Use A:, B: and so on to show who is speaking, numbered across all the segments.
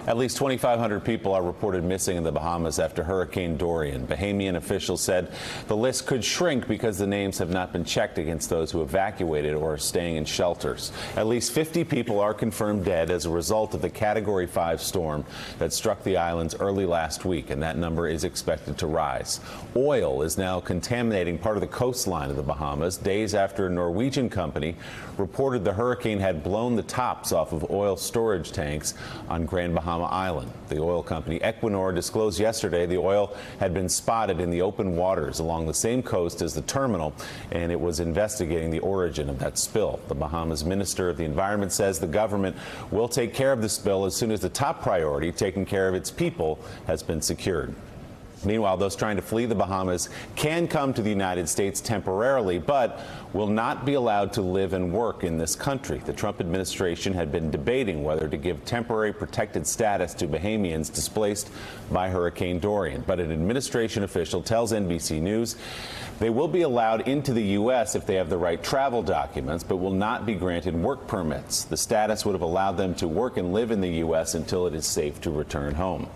A: At least 2,500 people are reported missing in the Bahamas after Hurricane Dorian. Bahamian officials said the list could shrink because the names have not been checked against those who evacuated or are staying in shelters. At least 50 people are confirmed dead as a result of the Category 5 storm that struck the islands early last week, and that number is expected to rise. Oil is now contaminating part of the coastline of the Bahamas, days after a Norwegian company reported the hurricane had blown the tops off of oil storage tanks on Grand Bahama Island. The oil company Equinor disclosed yesterday the oil had been spotted in the open waters along the same coast as the terminal, and it was investigating the origin of that spill. The Bahamas Minister of the Environment says the government will take care of the spill as soon as the top priority, taking care of its people, has been secured. Meanwhile, those trying to flee the Bahamas can come to the United States temporarily, but will not be allowed to live and work in this country. The Trump administration had been debating whether to give temporary protected status to Bahamians displaced by Hurricane Dorian. But an administration official tells NBC News they will be allowed into the U.S. if they have the right travel documents, but will not be granted work permits. The status would have allowed them to work and live in the U.S. until it is safe to return home.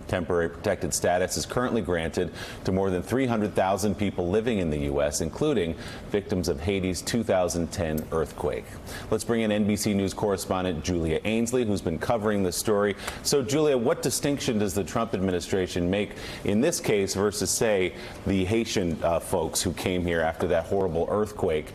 A: Temporary protected status is currently granted to more than 300,000 people living in the U.S., including victims of Haiti's 2010 earthquake. Let's bring in NBC News correspondent Julia Ainsley, who's been covering the story. So, Julia, what distinction does the Trump administration make in this case versus, say, the Haitian folks who came here after that horrible earthquake?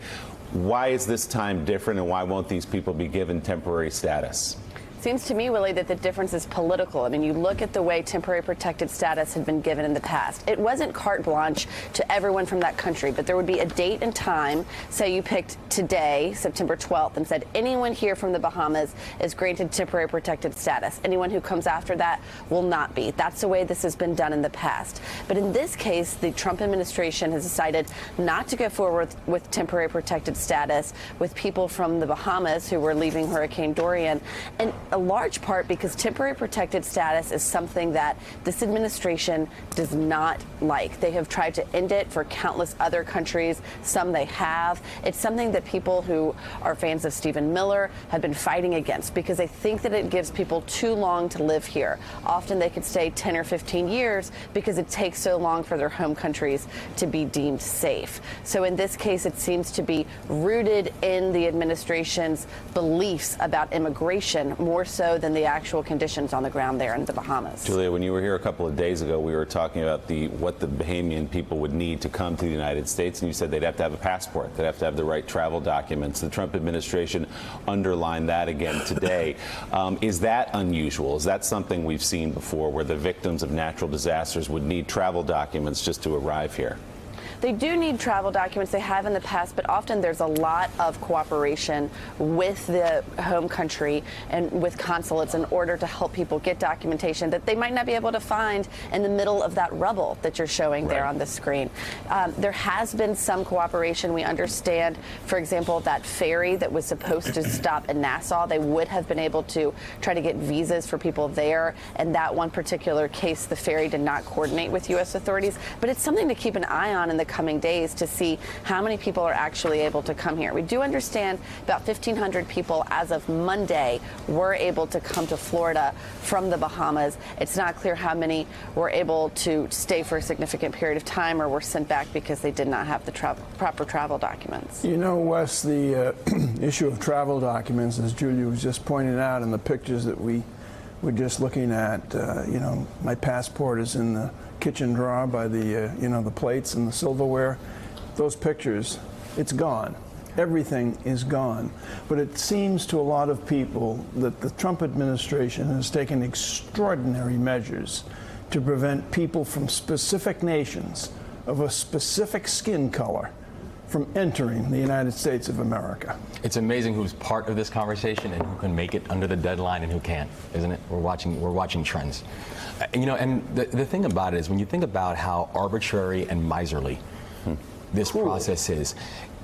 A: Why is this time different, and why won't these people be given temporary status?
B: Seems to me, Willie, that the difference is political. I mean, you look at the way temporary protected status had been given in the past. It wasn't carte blanche to everyone from that country, but there would be a date and time. Say you picked today, September 12th, and said anyone here from the Bahamas is granted temporary protected status. Anyone who comes after that will not be. That's the way this has been done in the past. But in this case, the Trump administration has decided not to go forward with temporary protected status with people from the Bahamas who were leaving Hurricane Dorian. And a large part because temporary protected status is something that this administration does not like. They have tried to end it for countless other countries. Some they have. It's something that people who are fans of Stephen Miller have been fighting against because they think that it gives people too long to live here. Often they could stay 10 or 15 years because it takes so long for their home countries to be deemed safe. So in this case, it seems to be rooted in the administration's beliefs about immigration more so than the actual conditions on the ground there in the Bahamas.
A: Julia, when you were here a couple of days ago, we were talking about what the Bahamian people would need to come to the United States, and you said they'd have to have a passport, they'd have to have the right travel documents. The Trump administration underlined that again today. Is that unusual? Is that something we've seen before, where the victims of natural disasters would need travel documents just to arrive here?
B: They do need travel documents. They have in the past, but often there's a lot of cooperation with the home country and with consulates in order to help people get documentation that they might not be able to find in the middle of that rubble that you're showing there on the screen. There has been some cooperation. We understand, for example, that ferry that was supposed to stop in Nassau, they would have been able to try to get visas for people there. And that one particular case, the ferry did not coordinate with U.S. authorities. But it's something to keep an eye on in the coming days to see how many people are actually able to come here. We do understand about 1,500 people as of Monday were able to come to Florida from the Bahamas. It's not clear how many were able to stay for a significant period of time or were sent back because they did not have the proper travel documents.
C: You know, Wes, the issue of travel documents, as Julia was just pointing out in the pictures that we were just looking at, you know, my passport is in the kitchen drawer by the, you know, the plates and the silverware. Those pictures, it's gone. Everything is gone. But it seems to a lot of people that the Trump administration has taken extraordinary measures to prevent people from specific nations of a specific skin color from entering the United States of America.
D: It's amazing who's part of this conversation and who can make it under the deadline and who can't, isn't it? We're watching trends. You know, and the thing about it is when you think about how arbitrary and miserly this process is,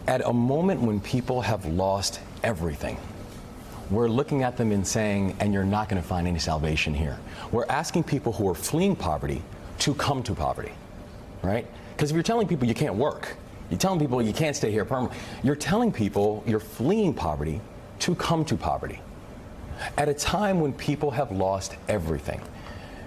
D: at a moment when people have lost everything, we're looking at them and saying, and you're not going to find any salvation here. We're asking people who are fleeing poverty to come to poverty, right? Because if you're telling people you can't work, you're telling people you can't stay here permanently, you're telling people you're fleeing poverty to come to poverty. at a time when people have lost everything.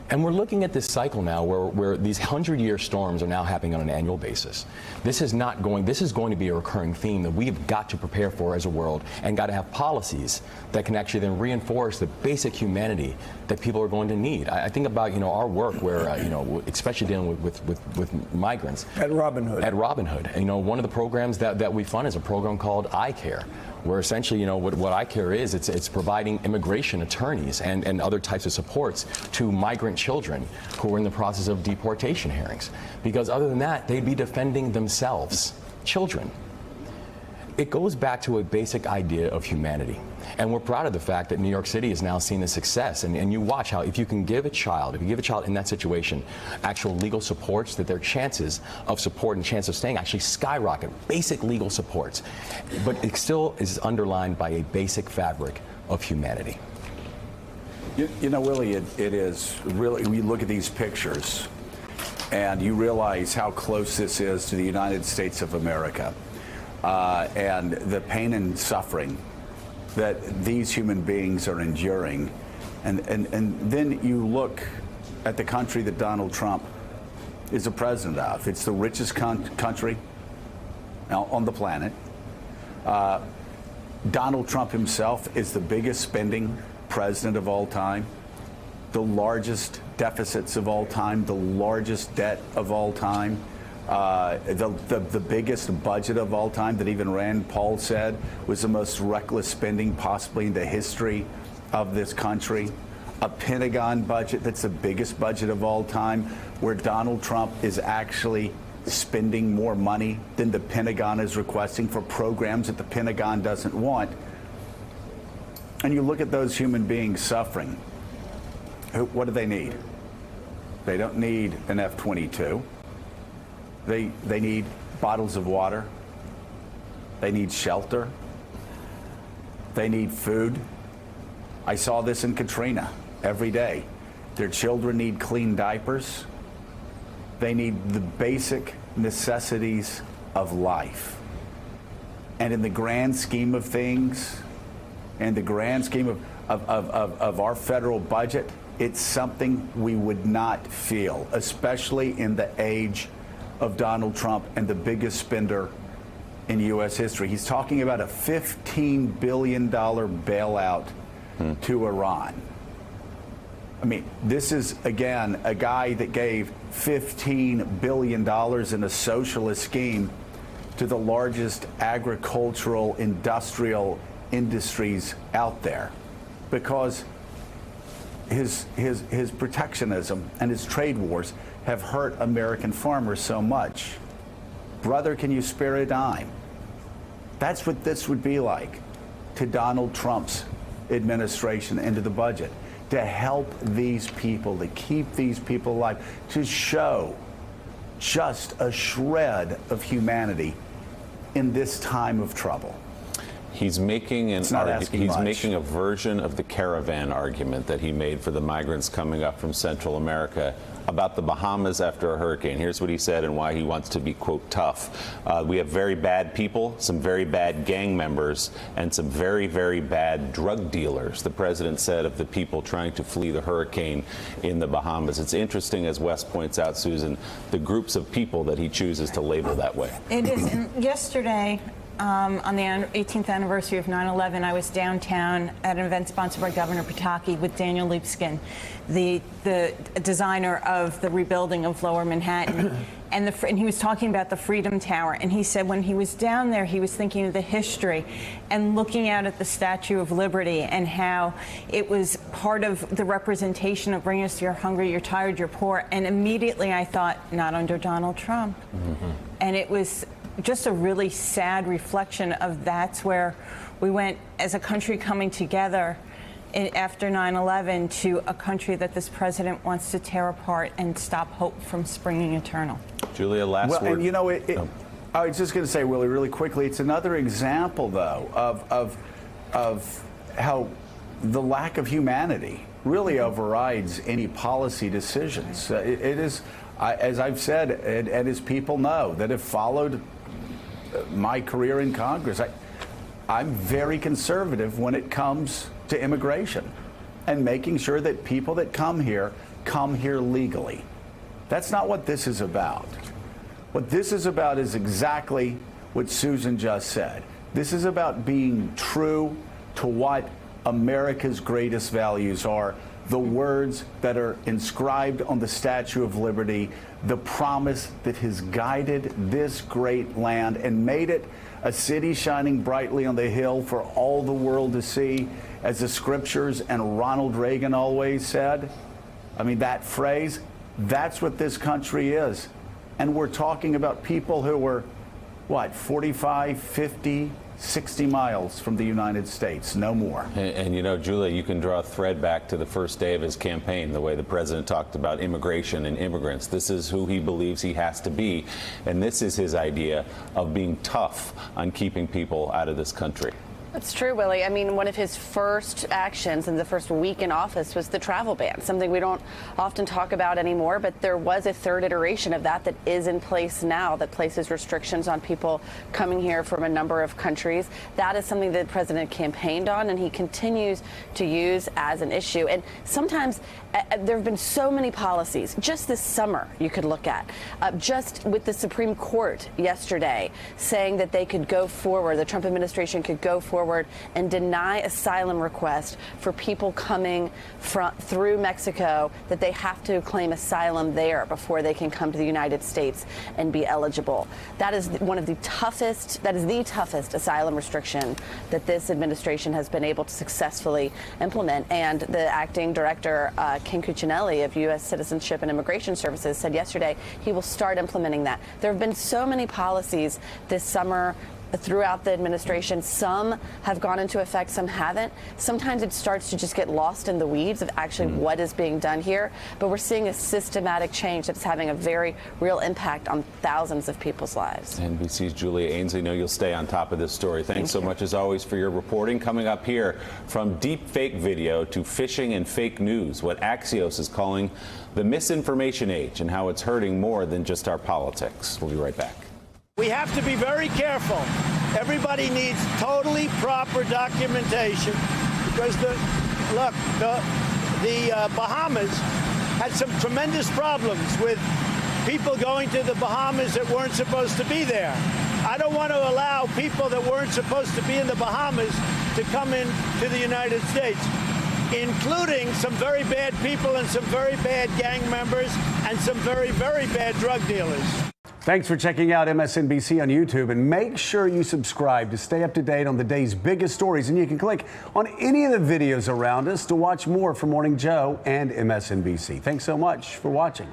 D: And we're looking at this cycle now where these 100-year storms are now happening on an annual basis. This is going to be a recurring theme that we've got to prepare for as a world, and got to have policies that can actually then reinforce the basic humanity that people are going to need. I think about, our work where, especially dealing with migrants.
C: At Robin Hood.
D: At Robin Hood. One of the programs that we fund is a program called iCare, where essentially, what iCare is, it's providing immigration attorneys and other types of supports to migrant children who are in the process of deportation hearings. Because other than that, they'd be defending themselves, children. It goes back to a basic idea of humanity. And we're proud of the fact that New York City is now seeing a success. And you watch how if you give a child in that situation actual legal supports, that their chances of support and chance of staying actually skyrocket. Basic legal supports. But it still is underlined by a basic fabric of humanity.
E: Willie, it is really, when you look at these pictures and you realize how close this is to the United States of America, and the pain and suffering that these human beings are enduring. And then you look at the country that Donald Trump is the president of. It's the richest country on the planet. Donald Trump himself is the biggest spending president of all time, the largest deficits of all time, the largest debt of all time. The biggest budget of all time that even Rand Paul said was the most reckless spending possibly in the history of this country. A Pentagon budget that's the biggest budget of all time, where Donald Trump is actually spending more money than the Pentagon is requesting for programs that the Pentagon doesn't want. And you look at those human beings suffering. What do they need? They don't need an F-22. They need bottles of water. They need shelter. They need food. I saw this in Katrina every day. Their children need clean diapers. They need the basic necessities of life. And in the grand scheme of things, and the grand scheme of our federal budget, it's something we would not feel, especially in the age of Donald Trump and the biggest spender in U.S. history. He's talking about a $15 billion bailout to Iran. I mean, this is, again, a guy that gave $15 billion in a socialist scheme to the largest agricultural, industrial industries out there, because his protectionism and his trade wars have hurt American farmers so much. Brother, can you spare a dime? That's what this would be like to Donald Trump's administration into the budget, to help these people, to keep these people alive, to show just a shred of humanity in this time of trouble.
A: He's making making a version of the caravan argument that he made for the migrants coming up from Central America about the Bahamas after a hurricane. Here's what he said and why he wants to be, quote, tough. We have very bad people, some very bad gang members, and some very, very bad drug dealers, the president said of the people trying to flee the hurricane in the Bahamas. It's interesting, as Wes points out, Susan, the groups of people that he chooses to label that way.
F: It is. And yesterday, on the 18th anniversary of 9/11, I was downtown at an event sponsored by Governor Pataki with Daniel Lipskin, the designer of the rebuilding of Lower Manhattan. And he was talking about the Freedom Tower. And he said when he was down there, he was thinking of the history and looking out at the Statue of Liberty and how it was part of the representation of bringing us to you're hungry, you're tired, you're poor. And immediately I thought, not under Donald Trump. Mm-hmm. And it was just a really sad reflection of that's where we went as a country coming together after 9/11 to a country that this president wants to tear apart and stop hope from springing eternal.
A: Julia, last word.
E: And you know, I was just going to say, Willie, really quickly, it's another example, though, of how the lack of humanity really overrides any policy decisions. It is, as I've said, and as people know that have followed my career in Congress, I'm very conservative when it comes to immigration and making sure that people that come here legally. That's not what this is about. What this is about is exactly what Susan just said. This is about being true to what America's greatest values are, the words that are inscribed on the Statue of Liberty, the promise that has guided this great land and made it a city shining brightly on the hill for all the world to see, as the scriptures and Ronald Reagan always said. I mean, that phrase, that's what this country is. And we're talking about people who were, what, 45, 50, 60 miles from the United States, no more.
A: And you know, Julia, you can draw a thread back to the first day of his campaign, the way the president talked about immigration and immigrants. This is who he believes he has to be, and this is his idea of being tough on keeping people out of this country.
B: It's true, Willie. I mean, one of his first actions in the first week in office was the travel ban, something we don't often talk about anymore, but there was a third iteration of that is in place now that places restrictions on people coming here from a number of countries. That is something that the president campaigned on, and he continues to use as an issue. And sometimes there have been so many policies just this summer you could look at, just with the Supreme Court yesterday saying that they could go forward, the Trump administration could go forward and deny asylum requests for people coming through Mexico, that they have to claim asylum there before they can come to the United States and be eligible. That is one of the toughest, that is the toughest asylum restriction that this administration has been able to successfully implement. And the acting director, Ken Cuccinelli of U.S. Citizenship and Immigration Services, said yesterday he will start implementing that. There have been so many policies this summer throughout the administration. Some have gone into effect, some haven't. Sometimes it starts to just get lost in the weeds of actually what is being done here. But we're seeing a systematic change that's having a very real impact on thousands of people's lives.
A: NBC's Julia Ainsley, know you'll stay on top of this story. Thanks so much, as always, for your reporting. Coming up here, from deep fake video to phishing and fake news, what Axios is calling the misinformation age and how it's hurting more than just our politics. We'll be right back.
G: We have to be very careful. Everybody needs totally proper documentation because the Bahamas had some tremendous problems with people going to the Bahamas that weren't supposed to be there. I don't want to allow people that weren't supposed to be in the Bahamas to come into the United States, including some very bad people and some very bad gang members and some very, very bad drug dealers.
H: Thanks for checking out MSNBC on YouTube, and make sure you subscribe to stay up to date on the day's biggest stories. And you can click on any of the videos around us to watch more from Morning Joe and MSNBC. Thanks so much for watching.